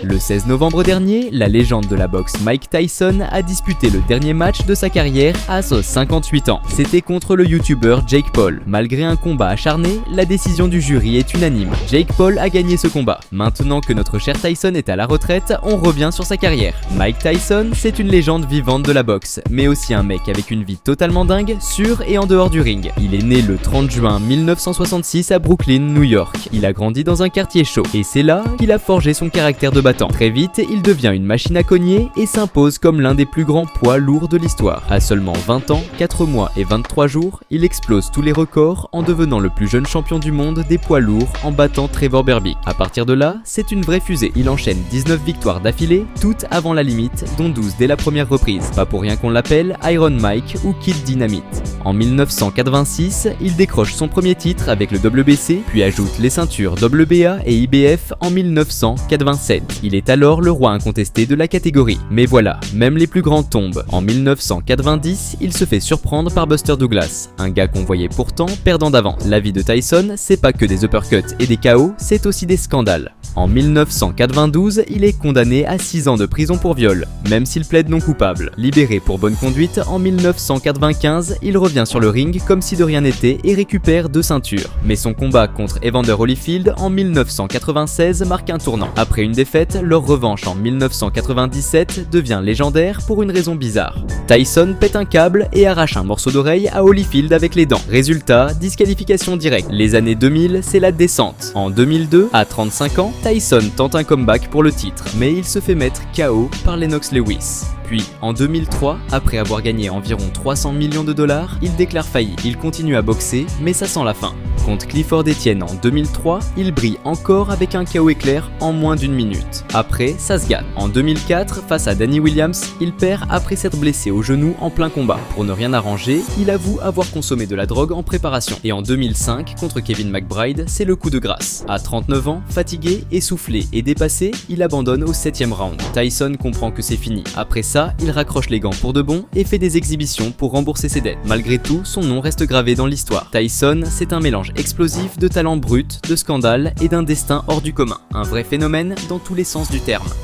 Le 16 novembre dernier, la légende de la boxe Mike Tyson a disputé le dernier match de sa carrière à ses 58 ans. C'était contre le YouTuber Jake Paul. Malgré un combat acharné, la décision du jury est unanime. Jake Paul a gagné ce combat. Maintenant que notre cher Tyson est à la retraite, on revient sur sa carrière. Mike Tyson, c'est une légende vivante de la boxe, mais aussi un mec avec une vie totalement dingue, sur et en dehors du ring. Il est né le 30 juin 1966 à Brooklyn, New York. Il a grandi dans un quartier chaud, et c'est là qu'il a forgé son caractère de battant. Très vite, il devient une machine à cogner et s'impose comme l'un des plus grands poids lourds de l'histoire. À seulement 20 ans, 4 mois et 23 jours, il explose tous les records en devenant le plus jeune champion du monde des poids lourds en battant Trevor Berbick. À partir de là, c'est une vraie fusée. Il enchaîne 19 victoires d'affilée, toutes avant la limite, dont 12 dès la première reprise. Pas pour rien qu'on l'appelle Iron Mike ou Kid Dynamite. En 1986, il décroche son premier titre avec le WBC, puis ajoute les ceintures WBA et IBF en 1987. Il est alors le roi incontesté de la catégorie. Mais voilà, même les plus grands tombent. En 1990, il se fait surprendre par Buster Douglas, un gars qu'on voyait pourtant perdant d'avance. La vie de Tyson, c'est pas que des uppercuts et des KO, c'est aussi des scandales. En 1992, il est condamné à 6 ans de prison pour viol, même s'il plaide non coupable. Libéré pour bonne conduite, en 1995, il revient sur le ring comme si de rien n'était et récupère 2 ceintures. Mais son combat contre Evander Holyfield en 1996 marque un tournant. Après une défaite, leur revanche en 1997 devient légendaire pour une raison bizarre. Tyson pète un câble et arrache un morceau d'oreille à Holyfield avec les dents. Résultat, disqualification directe. Les années 2000, c'est la descente. En 2002, à 35 ans, Tyson tente un comeback pour le titre, mais il se fait mettre KO par Lennox Lewis. Puis, en 2003, après avoir gagné environ 300 millions de dollars, il déclare faillite. Il continue à boxer, mais ça sent la fin. Contre Clifford Etienne en 2003, il brille encore avec un KO éclair en moins d'une minute. Après, ça se gâte. En 2004, face à Danny Williams, il perd après s'être blessé au genou en plein combat. Pour ne rien arranger, il avoue avoir consommé de la drogue en préparation. Et en 2005, contre Kevin McBride, c'est le coup de grâce. À 39 ans, fatigué, essoufflé et dépassé, il abandonne au 7e round. Tyson comprend que c'est fini. Après ça, il raccroche les gants pour de bon et fait des exhibitions pour rembourser ses dettes. Malgré tout, son nom reste gravé dans l'histoire. Tyson, c'est un mélange explosif de talent brut, de scandale et d'un destin hors du commun. Un vrai phénomène dans tous les sens du terme.